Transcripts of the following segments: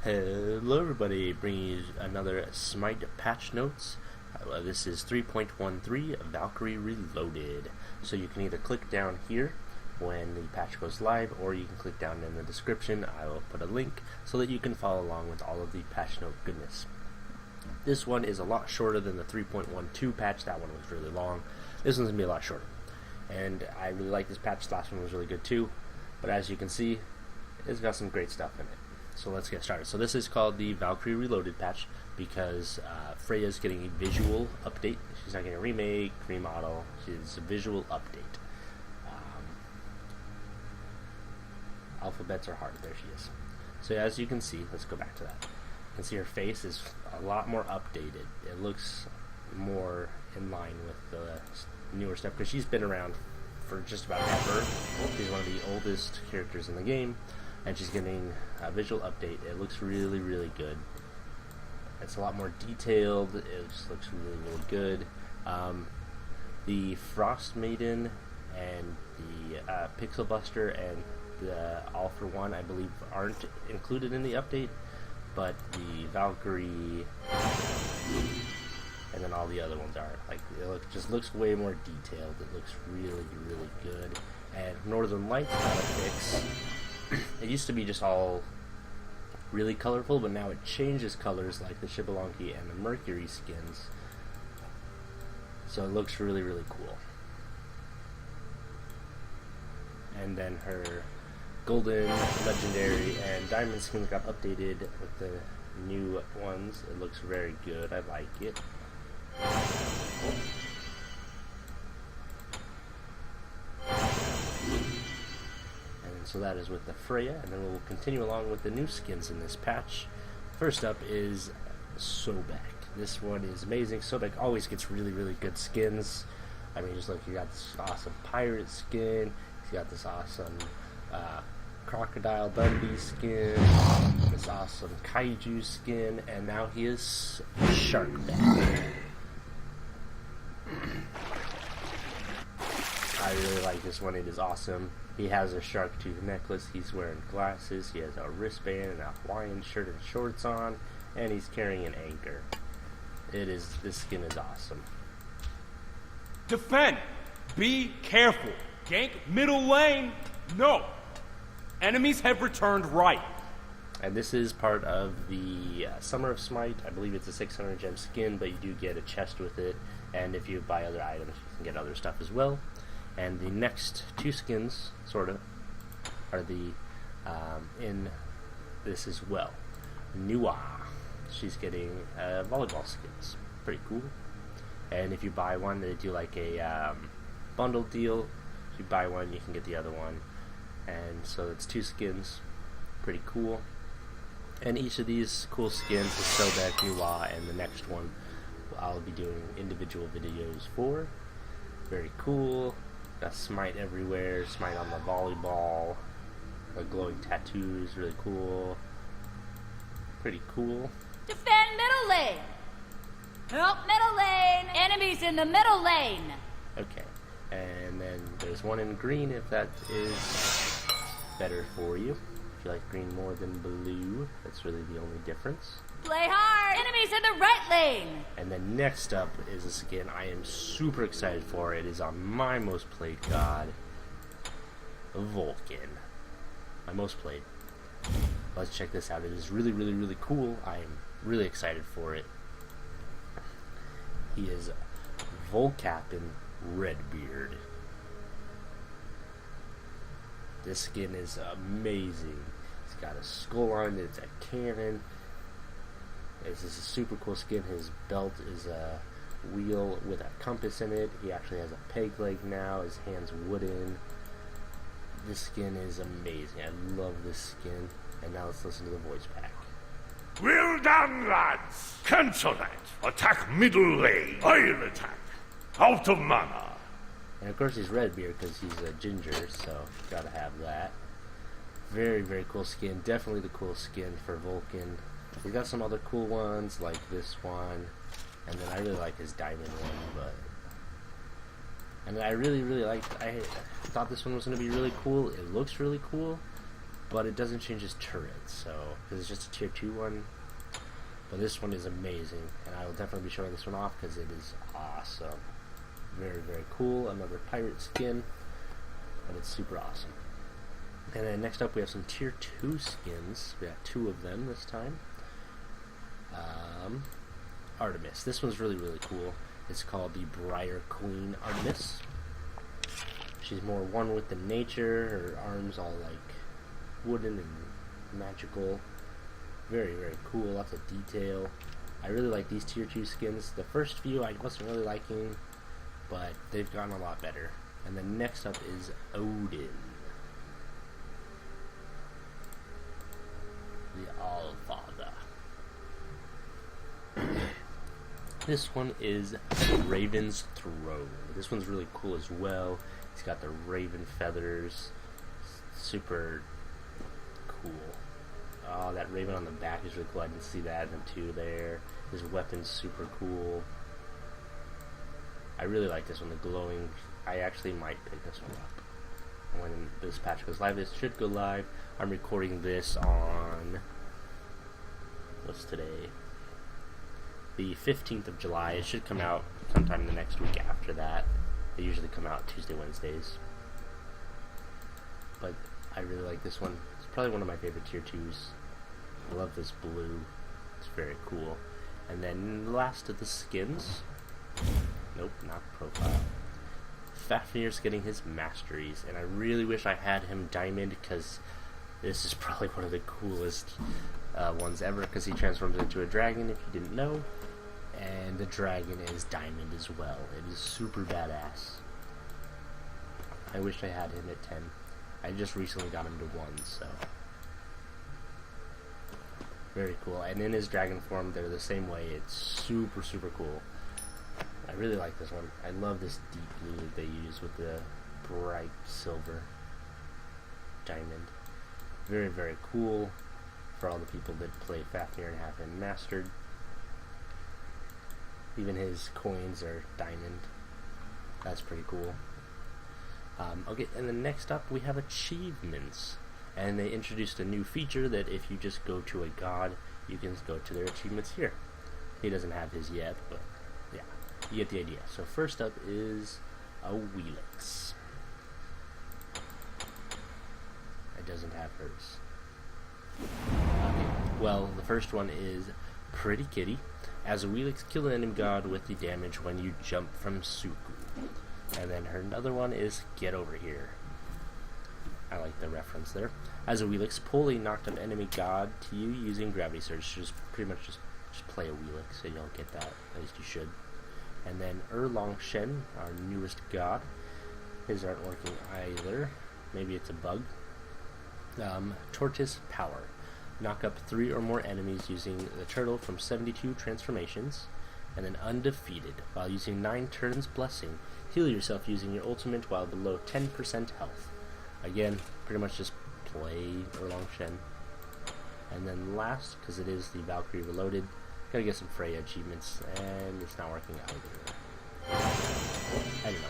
Hello everybody, bringing you another Smite patch notes. This is 3.13 Valkyrie Reloaded. So you can either click down here when the patch goes live, or you can click down in the description. I will put a link so that you can follow along with all of the patch note goodness. This one is a lot shorter than the 3.12 patch. That one was really long. This one's going to be a lot shorter. And I really like this patch. The last one was really good too. But as you can see, it's got some great stuff in it. So let's get started. So this is called the Valkyrie Reloaded patch because Freya's getting a visual update. She's not getting a remake, remodel. She's a visual update. Alphabets are hard. There she is. So as you can see, let's go back to that. You can see her face is a lot more updated. It looks more in line with the newer stuff because she's been around for just about ever. She's one of the oldest characters in the game. And she's getting a visual update. It looks really, really good. It's a lot more detailed. It just looks really, really good. The Frost Maiden and the Pixel Buster and the All for One, I believe, aren't included in the update, but the Valkyrie and then all the other ones are. Like, just looks way more detailed. It looks really, really good. And Northern Lights got a fix. It used to be just all really colorful, but now it changes colors like the Shibalonki and the Mercury skins. So it looks really, really cool. And then her Golden, Legendary, and Diamond skins got updated with the new ones. It looks very good. I like it. So that is with the Freya, and then we'll continue along with the new skins in this patch. First up is Sobek. This one is amazing. Sobek always gets really, really good skins. I mean, just look, you got this awesome pirate skin, you got this awesome Crocodile Dundee skin, this awesome Kaiju skin, and now he is Sharkback. I really like this one. It is awesome. He has a shark tooth necklace, he's wearing glasses, he has a wristband and a Hawaiian shirt and shorts on, and he's carrying an anchor. This skin is awesome. Defend! Be careful! Gank middle lane! No! Enemies have returned right. And this is part of the Summer of Smite. I believe it's a 600 gem skin, but you do get a chest with it, and if you buy other items, you can get other stuff as well. And the next two skins, sort of, are the in this as well. Nua, she's getting volleyball skins. Pretty cool. And if you buy one, they do like a bundle deal. If you buy one, you can get the other one. And so it's two skins. Pretty cool. And each of these cool skins is Sobek, Nua, and the next one I'll be doing individual videos for. Very cool. Got Smite everywhere, Smite on the volleyball, the glowing tattoos, really cool. Pretty cool. Defend middle lane! Help middle lane! Enemies in the middle lane! Okay, and then there's one in green if that is better for you. If you like green more than blue, that's really the only difference. Play hard! Enemies in the right lane! And then next up is a skin I am super excited for. It is on my most played god, Vulcap'n. My most played. Let's check this out. It is really, really, really cool. I am really excited for it. He is Vulcap'n Redbeard. This skin is amazing. He's got a skull on it. It's a cannon. This is a super cool skin. His belt is a wheel with a compass in it. He actually has a peg leg now. His hand's wooden. This skin is amazing. I love this skin. And now let's listen to the voice pack. Well done, lads. Cancel that. Attack middle lane. I'll attack. Out of mana. And of course he's Redbeard because he's a ginger, so gotta have that. Very, very cool skin. Definitely the cool skin for Vulcap'n. We got some other cool ones like this one, and then I really like his diamond one, and I really liked. I thought this one was going to be really cool. It looks really cool, but it doesn't change his turret, so, because it's just a tier 2 one. But this one is amazing, and I will definitely be showing this one off because it is awesome. Very, very cool. Another pirate skin, but it's super awesome. And then next up we have some tier 2 skins. We got 2 of them this time. Artemis. This one's really, really cool. It's called the Briar Queen Artemis. She's more one with the nature. Her arms all like wooden and magical. Very, very cool. Lots of detail. I really like these tier 2 skins. The first few I wasn't really liking, but they've gotten a lot better. And then next up is Odin, the All-Father. This one is Raven's Throne. This one's really cool as well. He's got the raven feathers. Super cool. Oh, that raven on the back is really cool. I didn't see that in the 2 there. His weapon's super cool. I really like this one, the glowing. I actually might pick this one up when this patch goes live. This should go live. I'm recording this on, what's today? The 15th of July. It should come out sometime the next week after that. They usually come out Tuesday, Wednesdays. But I really like this one. It's probably one of my favorite tier 2s. I love this blue. It's very cool. And then last of the skins. Nope, not profile. Fafnir's getting his masteries, and I really wish I had him diamond because this is probably one of the coolest ones ever because he transforms into a dragon if you didn't know, and the dragon is diamond as well. It is super badass. I wish I had him at 10. I just recently got him to 1, so very cool. And in his dragon form, they're the same way. It's super, super cool. I really like this one. I love this deep blue that they use with the bright silver diamond. Very, very cool for all the people that play Fafnir and have him mastered. Even his coins are diamond. That's pretty cool. Okay, and then next up we have achievements. And they introduced a new feature that if you just go to a god, you can go to their achievements here. He doesn't have his yet, but yeah, you get the idea. So first up is a Wheelix. It doesn't have hers. Okay, well, the first one is Pretty Kitty. As a Wheelix, kill an enemy god with the damage when you jump from Suku. And then her another one is Get Over Here. I like the reference there. As a Wheelix, pull a knocked up enemy god to you using Gravity Surge. Just pretty much just play a Wheelix and you'll get that. At least you should. And then Erlong Shen, our newest god. His aren't working either. Maybe it's a bug. Tortoise Power. Knock up 3 or more enemies using the turtle from 72 transformations. And then Undefeated. While using 9 turns Blessing, heal yourself using your ultimate while below 10% health. Again, pretty much just play Erlong Shen. And then last, because it is the Valkyrie Reloaded, gotta get some Freya achievements, and it's not working either. I don't know.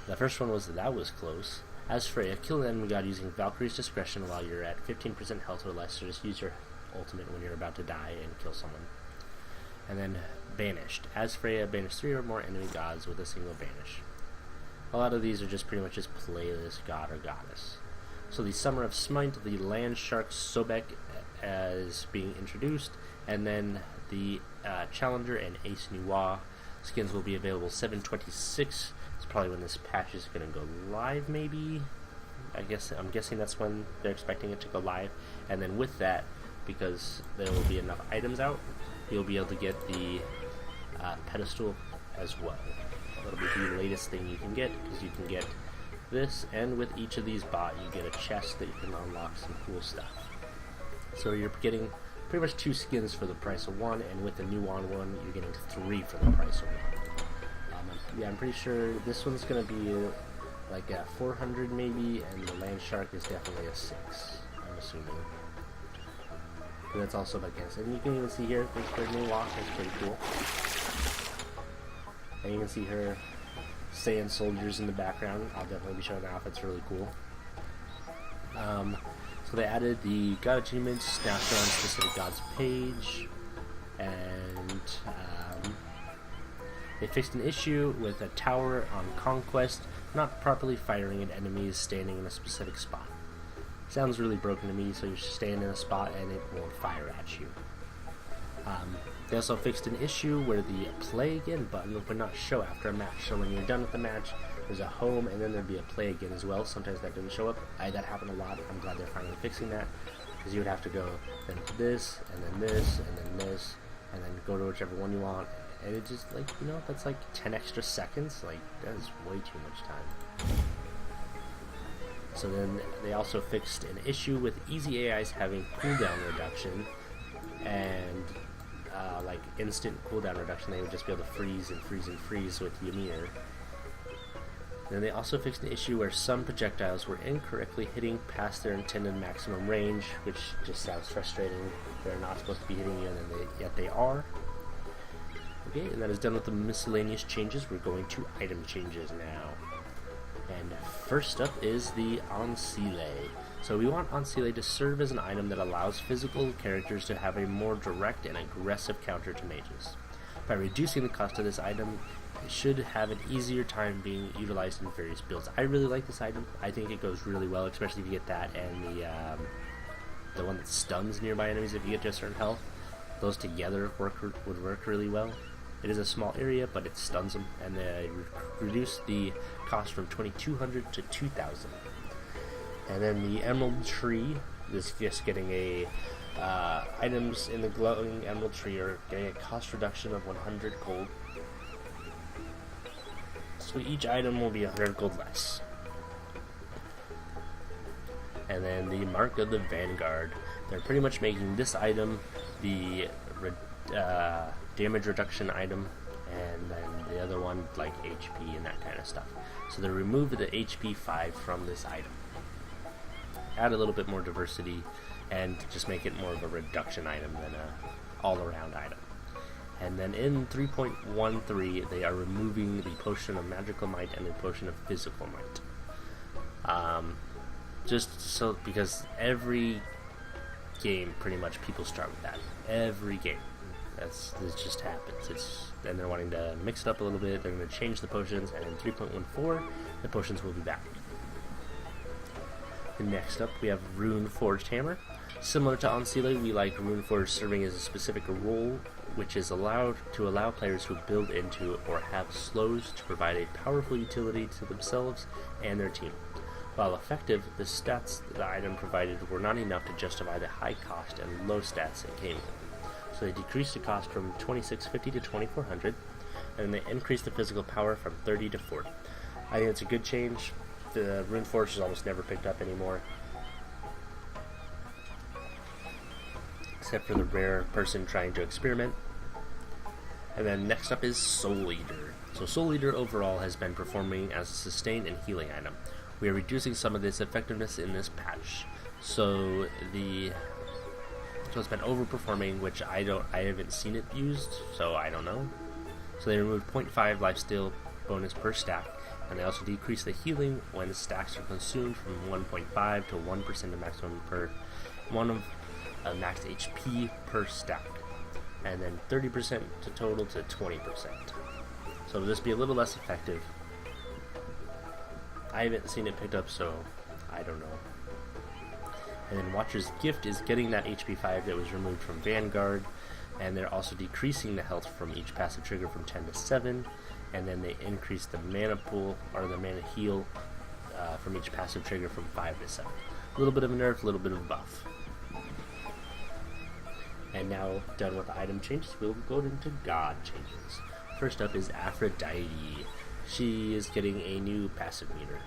The first one was that was close. As Freya, kill an enemy god using Valkyrie's Discretion while you're at 15% health or less, so just use your ultimate when you're about to die and kill someone. And then Banished. As Freya, banish 3 or more enemy gods with a single banish. A lot of these are just pretty much just play this god or goddess. So the Summer of Smite, the Land Shark Sobek as being introduced, and then the Challenger and Ace Noir skins will be available 7/26. It's probably when this patch is going to go live, maybe. I'm guessing that's when they're expecting it to go live. And then with that, because there will be enough items out, you'll be able to get the pedestal as well. That'll be the latest thing you can get, because you can get this, and with each of these bought, you get a chest that you can unlock some cool stuff. So you're getting pretty much 2 skins for the price of 1, and with the new one, you're getting 3 for the price of 1. Yeah, I'm pretty sure this one's going to be like a 400 maybe, and the Land Shark is definitely a 6, I'm assuming. But that's also my guess. And you can even see here, there's her new walk, that's pretty cool. And you can see her Saiyan soldiers in the background. I'll definitely be showing that off, it's really cool. So they added the god achievements snapshot on specific gods page, and they fixed an issue with a tower on Conquest not properly firing at enemies standing in a specific spot. Sounds really broken to me, so you should stand in a spot and it won't fire at you. They also fixed an issue where the play again button would not show after a match. So when you're done with the match, there's a home and then there'd be a play again as well. Sometimes that didn't show up. That happened a lot. I'm glad they're finally fixing that, because you would have to go then to this, and then this, and then this, and then go to whichever one you want. And it just, like, you know, that's like 10 extra seconds. Like, that is way too much time. So then they also fixed an issue with easy AIs having cooldown reduction, and like instant cooldown reduction. They would just be able to freeze and freeze and freeze with Ymir. Then they also fixed an issue where some projectiles were incorrectly hitting past their intended maximum range, which just sounds frustrating. They're not supposed to be hitting you, and yet they are. Okay, and that is done with the miscellaneous changes. We're going to item changes now. And first up is the Ancile. So we want Ancile to serve as an item that allows physical characters to have a more direct and aggressive counter to mages. By reducing the cost of this item, it should have an easier time being utilized in various builds. I really like this item. I think it goes really well, especially if you get that and the one that stuns nearby enemies if you get to a certain health. Those together would work really well. It is a small area, but it stuns them, and they reduce the cost from 2,200 to 2,000. And then the Emerald Tree is just getting a items in the glowing Emerald Tree are getting a cost reduction of 100 gold. So each item will be 100 gold less. And then the Mark of the Vanguard. They're pretty much making this item the damage reduction item, and then the other one like HP and that kind of stuff. So they removed the HP 5 from this item. Add a little bit more diversity and just make it more of a reduction item than a all-around item. And then in 3.13 they are removing the Potion of Magical Might and the Potion of Physical Might. Just so, because every game pretty much people start with that. Every game. This just happens. And they're wanting to mix it up a little bit. They're going to change the potions, and in 3.14 the potions will be back. And next up we have Rune Forged Hammer. Similar to Ancile, we like Rune Forged serving as a specific role, which is allowed to allow players who build into or have slows to provide a powerful utility to themselves and their team. While effective, the stats the item provided were not enough to justify the high cost and low stats it came with. So they decreased the cost from 2,650 to 2,400, and they increased the physical power from 30 to 40. I think it's a good change. The Rune Forge is almost never picked up anymore, except for the rare person trying to experiment. And then next up is Soul Eater. So Soul Eater overall has been performing as a sustain and healing item. We are reducing some of this effectiveness in this patch. So it's been overperforming, which I haven't seen it used, so I don't know. So they removed 0.5 lifesteal bonus per stack, and they also decreased the healing when the stacks are consumed from 1.5 to 1% of maximum per one of max HP per stack, and then 30% to total to 20%. So will this be a little less effective? I haven't seen it picked up, so I don't know. And then Watcher's Gift is getting that HP 5 that was removed from Vanguard, and they're also decreasing the health from each passive trigger from 10 to 7, and then they increase the mana pool, or the mana heal, from each passive trigger from 5 to 7. A little bit of a nerf, a little bit of a buff. And now, done with the item changes, we'll go into God changes. First up is Aphrodite. She is getting a new passive meter.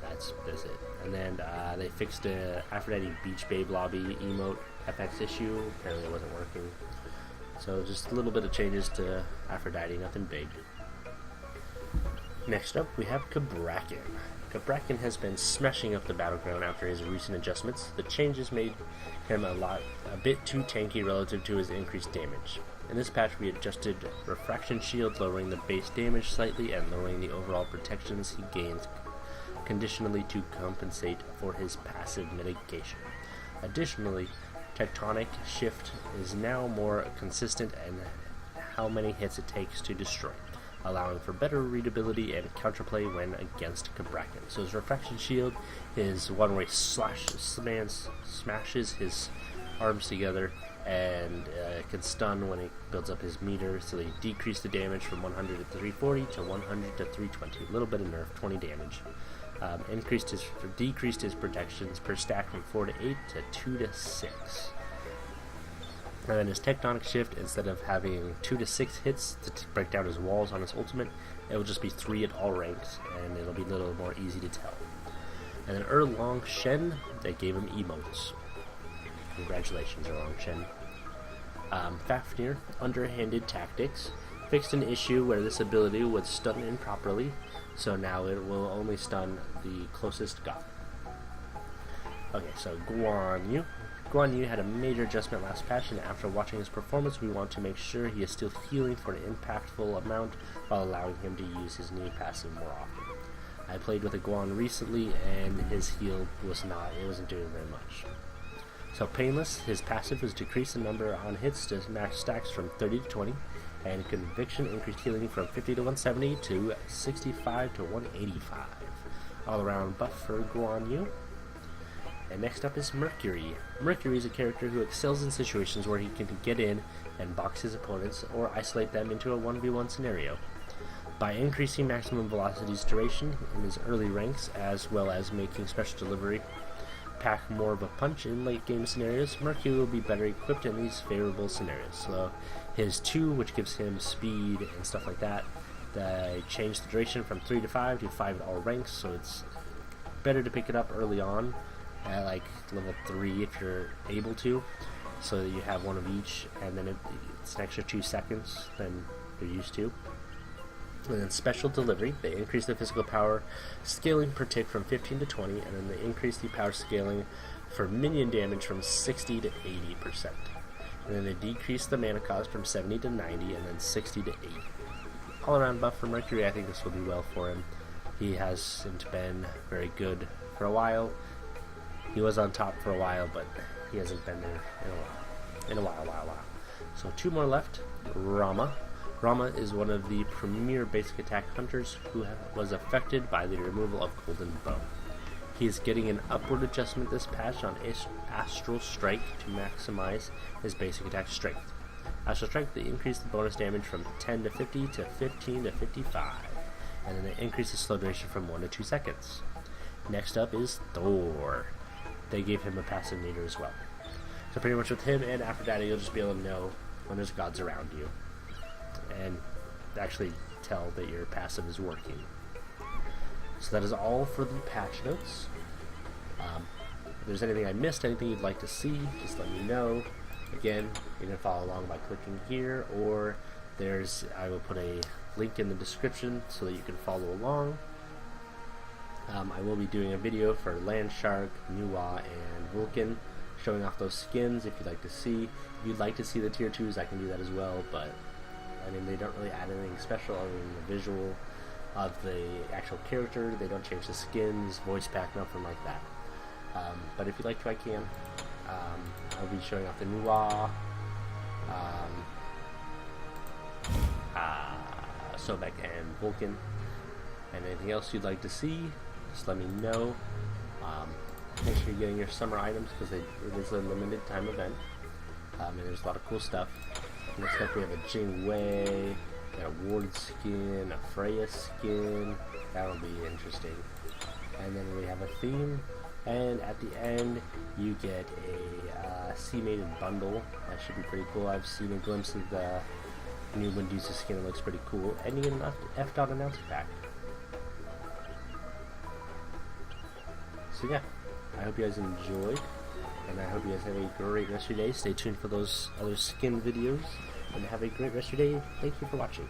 That's it. And then they fixed the Aphrodite Beach Babe Lobby emote FX issue. Apparently it wasn't working. So just a little bit of changes to Aphrodite, nothing big. Next up we have Cabrakan. Cabrakan has been smashing up the battleground after his recent adjustments. The changes made him a bit too tanky relative to his increased damage. In this patch we adjusted Refraction Shield, lowering the base damage slightly and lowering the overall protections he gains conditionally to compensate for his passive mitigation. Additionally, Tectonic Shift is now more consistent in how many hits it takes to destroy, allowing for better readability and counterplay when against Cabrakan. So his Refraction Shield is one where he smashes his arms together and can stun when he builds up his meter, so they decrease the damage from 100 to 340 to 100 to 320. A little bit of nerf, 20 damage. Decreased his protections per stack from 4 to 8 to 2 to 6. And then his Tectonic Shift, instead of having 2 to 6 hits to break down his walls on his ultimate, it will just be 3 at all ranks, and it'll be a little more easy to tell. And then Erlong Shen, they gave him emotes. Congratulations, Erlong Shen. Fafnir, Underhanded Tactics, fixed an issue where this ability would stun improperly, so now it will only stun the closest god. Okay, so Guan Yu. Guan Yu had a major adjustment last patch, and after watching his performance, we want to make sure he is still healing for an impactful amount while allowing him to use his new passive more often. I played with a Guan recently, and his heal wasn't doing very much. So Painless, his passive was decrease the number on hits to max stacks from 30 to 20, and Conviction increased healing from 50 to 170 to 65 to 185. All around buff for Guan Yu. And next up is Mercury. Mercury is a character who excels in situations where he can get in and box his opponents or isolate them into a 1v1 scenario. By increasing maximum velocity's duration in his early ranks, as well as making special delivery pack more of a punch in late game scenarios, Mercury will be better equipped in these favorable scenarios. So his 2, which gives him speed and stuff like that, they changed the duration from 3 to 5 to 5 at all ranks, so it's better to pick it up early on at like level 3 if you're able to, so that you have one of each, and then it's an extra 2 seconds than you're used to. And then special delivery, they increase the physical power scaling per tick from 15 to 20, and then they increase the power scaling for minion damage from 60 to 80%. And then they decrease the mana cost from 70 to 90, and then 60 to 80. All around buff for Mercury. I think this will be well for him. He hasn't been very good for a while. He was on top for a while, but he hasn't been there in a while. So 2 more left. Rama. Rama is one of the premier basic attack hunters who was affected by the removal of Golden Bow. He is getting an upward adjustment this patch on Astral Strike to maximize his basic attack strength. Astral Strike, they increase the bonus damage from 10 to 50 to 15 to 55, and then they increase the slow duration from 1 to 2 seconds. Next up is Thor. They gave him a passive meter as well. So pretty much with him and Aphrodite, you'll just be able to know when there's gods around you and actually tell that your passive is working. So that is all for the patch notes. If there's anything I missed, anything you'd like to see, just let me know. Again, you can follow along by clicking here, or I will put a link in the description so that you can follow along. I will be doing a video for Landshark, Nuwa, and Vulcap'n, showing off those skins if you'd like to see. If you'd like to see the tier 2s, I can do that as well, but I mean, they don't really add anything special other than the visual of the actual character. They don't change the skins, voice pack, nothing like that. But if you'd like to, I can. I'll be showing off the Nuwa, Sobek, and Vulcap'n. And anything else you'd like to see, just let me know. Make sure you're getting your summer items, because it is a limited time event. And there's a lot of cool stuff. Next up we have a Jing Wei, a Ward skin, a Freya skin. That'll be interesting. And then we have a theme. And at the end, you get a C-mated bundle. That should be pretty cool. I've seen a glimpse of the new Medusa skin. It looks pretty cool. And you get an F-Dot announcer pack. So yeah, I hope you guys enjoyed, and I hope you guys have a great rest of your day. Stay tuned for those other skin videos, and have a great rest of your day. Thank you for watching.